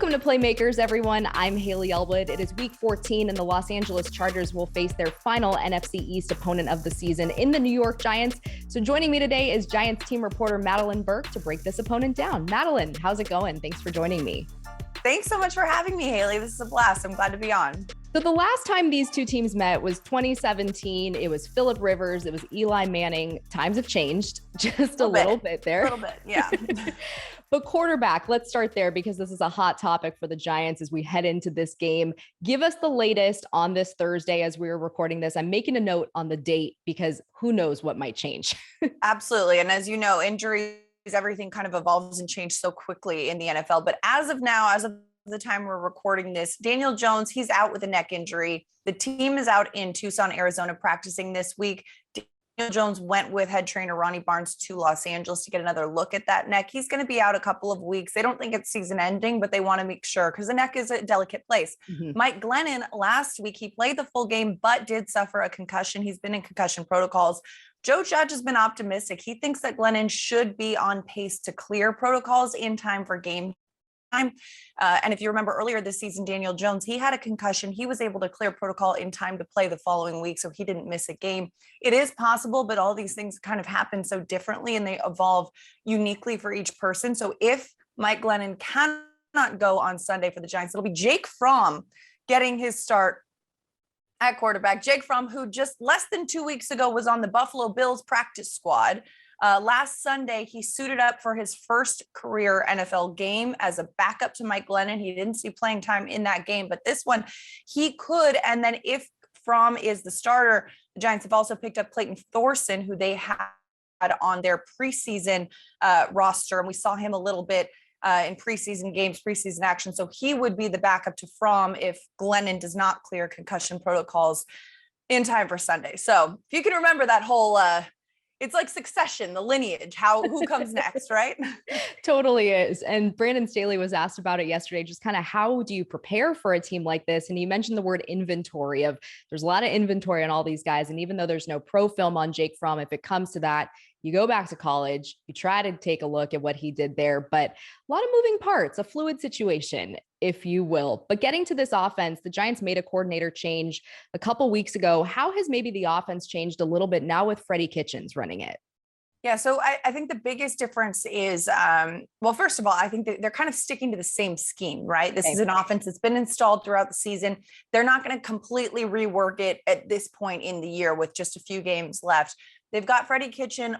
Welcome to Playmakers, everyone. I'm Hayley Elwood. It is week 14, and the Los Angeles Chargers will face their final NFC East opponent of the season in the New York Giants. So joining me today is Giants team reporter Madelyn Burke to break this opponent down. Madelyn, how's it going? Thanks for joining me. Thanks so much for having me, Hayley. This is a blast. I'm glad to be on. So the last time these two teams met was 2017. It was Phillip Rivers. It was Eli Manning. Times have changed just a little bit there. A little bit, yeah. But quarterback, let's start there because this is a hot topic for the Giants as we head into this game. Give us the latest on this Thursday as we're recording this. I'm making a note on the date because who knows what might change. Absolutely. And as you know, injuries, everything kind of evolves and changes so quickly in the NFL. But as of now, as of the time we're recording this, Daniel Jones, he's out with a neck injury. The team is out in Tucson, Arizona, practicing this week. Daniel Jones went with head trainer Ronnie Barnes to Los Angeles to get another look at that neck. He's going to be out a couple of weeks. They don't think it's season ending, but they want to make sure because the neck is a delicate place. Mike Glennon, last week, he played the full game, but did suffer a concussion. He's been in concussion protocols. Joe Judge has been optimistic. He thinks that Glennon should be on pace to clear protocols in time for game time. And if you remember earlier this season, Daniel Jones, he had a concussion. He was able to clear protocol in time to play the following week, so he didn't miss a game. It is possible, but all these things kind of happen so differently and they evolve uniquely for each person. So if Mike Glennon cannot go on Sunday for the Giants, it'll be Jake Fromm getting his start at quarterback. Jake Fromm, who just less than 2 weeks ago was on the Buffalo Bills practice squad. Last Sunday, he suited up for his first career NFL game as a backup to Mike Glennon. He didn't see playing time in that game, but this one he could. And then if Fromm is the starter, the Giants have also picked up Clayton Thorson, who they had on their preseason roster. And we saw him a little bit in preseason games, preseason action. So he would be the backup to Fromm if Glennon does not clear concussion protocols in time for Sunday. So if you can remember that whole it's like Succession, the lineage, who comes next, right? Totally is. And Brandon Staley was asked about it yesterday, just kind of how do you prepare for a team like this? And he mentioned the word inventory there's a lot of inventory on all these guys. And even though there's no pro film on Jake Fromm, if it comes to that, you go back to college, you try to take a look at what he did there, but a lot of moving parts, a fluid situation, if you will. But getting to this offense, the Giants made a coordinator change a couple weeks ago. How has maybe the offense changed a little bit now with Freddie Kitchens running it? Yeah, so I think the biggest difference is, well, first of all, I think that they're kind of sticking to the same scheme, right? This is an offense that's been installed throughout the season. They're not going to completely rework it at this point in the year with just a few games left. They've got Freddie Kitchens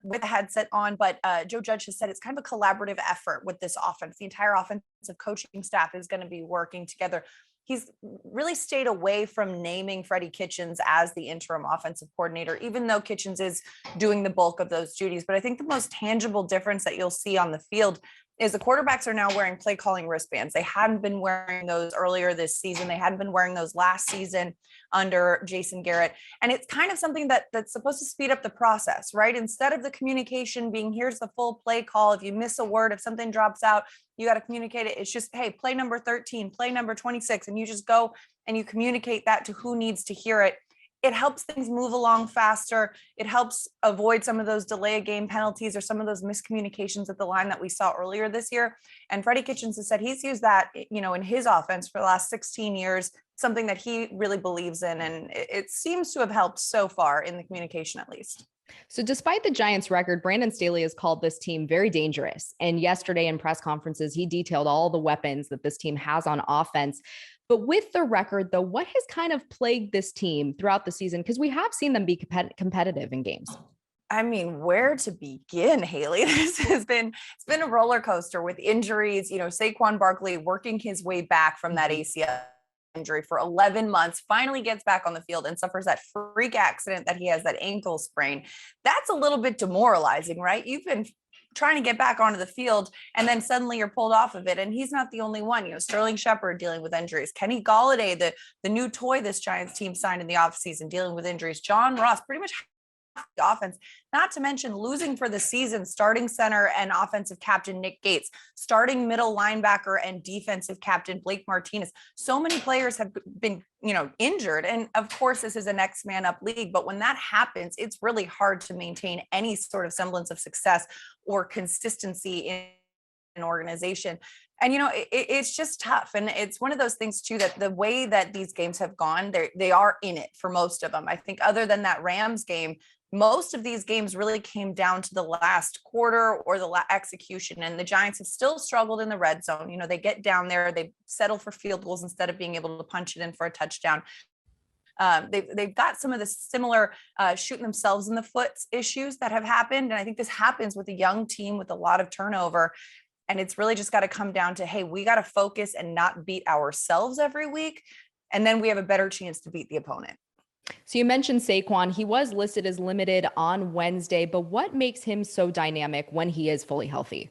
with a headset on, but Joe Judge has said it's kind of a collaborative effort with this offense. The entire offensive coaching staff is going to be working together. He's really stayed away from naming Freddie Kitchens as the interim offensive coordinator, even though Kitchens is doing the bulk of those duties. But I think the most tangible difference that you'll see on the field is the quarterbacks are now wearing play calling wristbands. They hadn't been wearing those earlier this season. They hadn't been wearing those last season under Jason Garrett. And it's kind of something that's supposed to speed up the process, right? Instead of the communication being, here's the full play call. If you miss a word, if something drops out, you got to communicate it. It's just, hey, play number 13, play number 26. And you just go and you communicate that to who needs to hear it. It helps things move along faster. It helps avoid some of those delay of game penalties or some of those miscommunications at the line that we saw earlier this year. And Freddie Kitchens has said he's used that, in his offense for the last 16 years, something that he really believes in. And it seems to have helped so far in the communication, at least. So despite the Giants' record, Brandon Staley has called this team very dangerous. And yesterday in press conferences, he detailed all the weapons that this team has on offense. But with the record, though, what has kind of plagued this team throughout the season? Because we have seen them be competitive in games. I mean, where to begin, Hayley? It's been a roller coaster with injuries. Saquon Barkley working his way back from that ACL injury for 11 months, finally gets back on the field and suffers that freak accident that he has, that ankle sprain. That's a little bit demoralizing, right? You've been trying to get back onto the field and then suddenly you're pulled off of it. And he's not the only one. Sterling Shepard dealing with injuries. Kenny Golladay, the new toy this Giants team signed in the offseason, dealing with injuries. John Ross, pretty much the offense, not to mention losing for the season starting center and offensive captain Nick Gates, starting middle linebacker and defensive captain Blake Martinez. So many players have been, injured. And of course, this is a next man up league. But when that happens, it's really hard to maintain any sort of semblance of success or consistency in an organization. And, it's just tough. And it's one of those things too, that the way that these games have gone, they are in it for most of them. I think other than that Rams game, most of these games really came down to the last quarter or the execution. And the Giants have still struggled in the red zone. They get down there, they settle for field goals instead of being able to punch it in for a touchdown. They've got some of the similar shooting themselves in the foot issues that have happened. And I think this happens with a young team with a lot of turnover. And it's really just got to come down to, hey, we got to focus and not beat ourselves every week. And then we have a better chance to beat the opponent. So you mentioned Saquon. He was listed as limited on Wednesday, but what makes him so dynamic when he is fully healthy?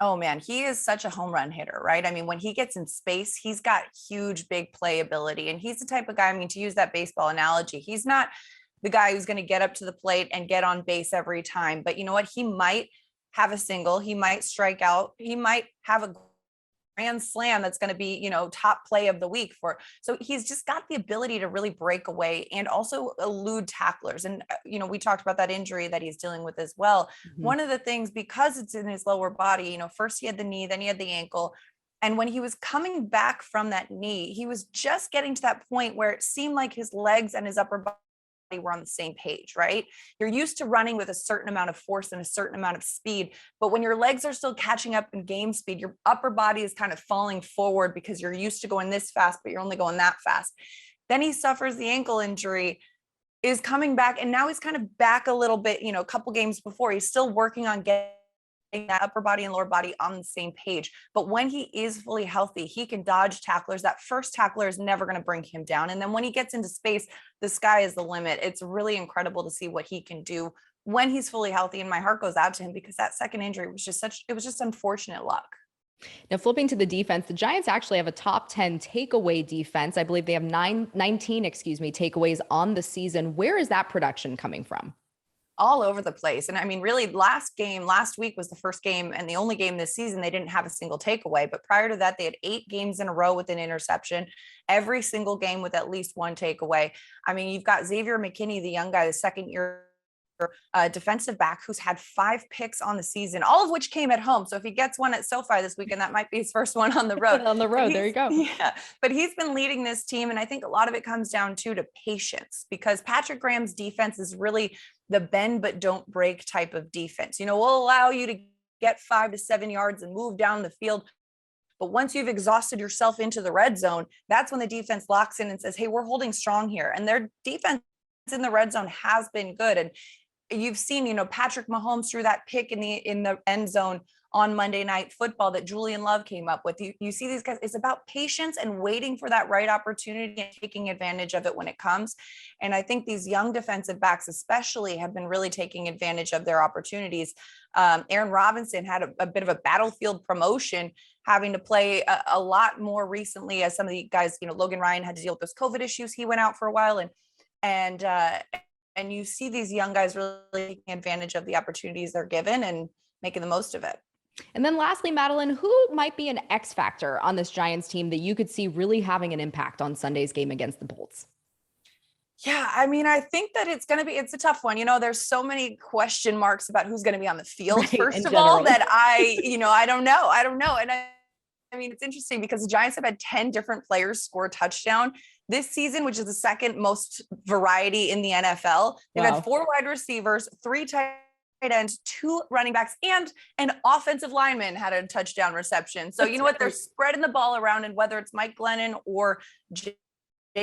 Oh man, he is such a home run hitter, right? I mean, when he gets in space, he's got huge, big play ability. And he's the type of guy, to use that baseball analogy, he's not the guy who's going to get up to the plate and get on base every time. But you know what? He might have a single, he might strike out, he might have a grand slam that's going to be, top play of the week so he's just got the ability to really break away and also elude tacklers. And, we talked about that injury that he's dealing with as well. Mm-hmm. One of the things, because it's in his lower body, first he had the knee, then he had the ankle. And when he was coming back from that knee, he was just getting to that point where it seemed like his legs and his upper body were on the same page, right? You're used to running with a certain amount of force and a certain amount of speed, but when your legs are still catching up in game speed, your upper body is kind of falling forward because you're used to going this fast, but you're only going that fast. Then he suffers the ankle injury, is coming back, and now he's kind of back a little bit, a couple games before. He's still working on getting that upper body and lower body on the same page. But when he is fully healthy, he can dodge tacklers. That first tackler is never going to bring him down. And then when he gets into space, the sky is the limit. It's really incredible to see what he can do when he's fully healthy. And my heart goes out to him because that second injury was just unfortunate luck. Now, flipping to the defense, the Giants actually have a top 10 takeaway defense. I believe they have 19 takeaways on the season. Where is that production coming from? All over the place. And really last week was the first game and the only game this season they didn't have a single takeaway. But prior to that, they had 8 games in a row with an interception, every single game with at least one takeaway. You've got Xavier McKinney, the young guy, the second year defensive back, who's had 5 picks on the season, all of which came at home. So if he gets one at SoFi this weekend, that might be his first one on the road. There you go. Yeah, but he's been leading this team. And I think a lot of it comes down to patience, because Patrick Graham's defense is really the bend but don't break type of defense. We'll allow you to get 5 to 7 yards and move down the field. But once you've exhausted yourself into the red zone, that's when the defense locks in and says, hey, we're holding strong here. And their defense in the red zone has been good. And you've seen, Patrick Mahomes threw that pick in the end zone on Monday Night Football that Julian Love came up with. You see these guys, it's about patience and waiting for that right opportunity and taking advantage of it when it comes. And I think these young defensive backs especially have been really taking advantage of their opportunities. Aaron Robinson had a bit of a battlefield promotion, having to play a lot more recently, as some of the guys, Logan Ryan had to deal with those COVID issues. He went out for a while, and you see these young guys really taking advantage of the opportunities they're given and making the most of it. And then lastly, Madelyn, who might be an X factor on this Giants team that you could see really having an impact on Sunday's game against the Bolts? Yeah, I think that it's a tough one. There's so many question marks about who's going to be on the field, right, first of all, that I don't know. And it's interesting because the Giants have had 10 different players score a touchdown this season, which is the second most variety in the NFL. They've had 4 wide receivers, 3 tight ends, 2 running backs, and an offensive lineman had a touchdown reception. So you know what? They're spreading the ball around, and whether it's Mike Glennon or Jake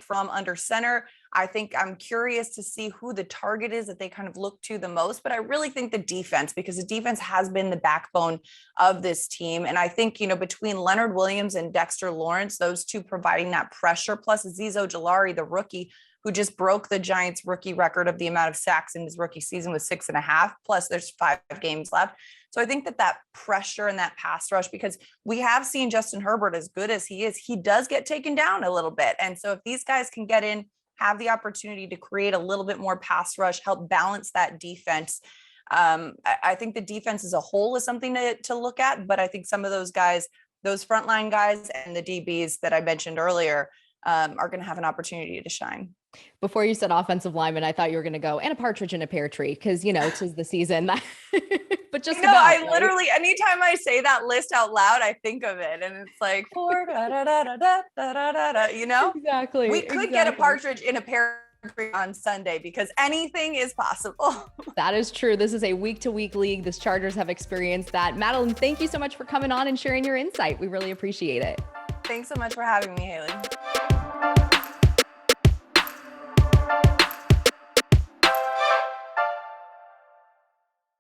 Fromm under center, I think I'm curious to see who the target is that they kind of look to the most. But I really think the defense, because the defense has been the backbone of this team. And I think, between Leonard Williams and Dexter Lawrence, those two providing that pressure, plus Azeez Ojulari, the rookie, who just broke the Giants rookie record of the amount of sacks in his rookie season with 6.5, plus there's 5 games left. So I think that pressure and that pass rush, because we have seen Justin Herbert, as good as he is, he does get taken down a little bit. And so if these guys can get in, have the opportunity to create a little bit more pass rush, help balance that defense, I think the defense as a whole is something to look at. But I think some of those guys, those frontline guys and the DBs that I mentioned earlier, are going to have an opportunity to shine. Before you said offensive lineman, I thought you were going to go and a partridge in a pear tree because, you know, 'tis the season. But just no, about, I right? literally, anytime I say that list out loud, I think of it. And it's like, you know, Exactly. we could get a partridge in a pear tree on Sunday because anything is possible. That is true. This is a week-to-week league. The Chargers have experienced that. Madelyn, thank you so much for coming on and sharing your insight. We really appreciate it. Thanks so much for having me, Hayley.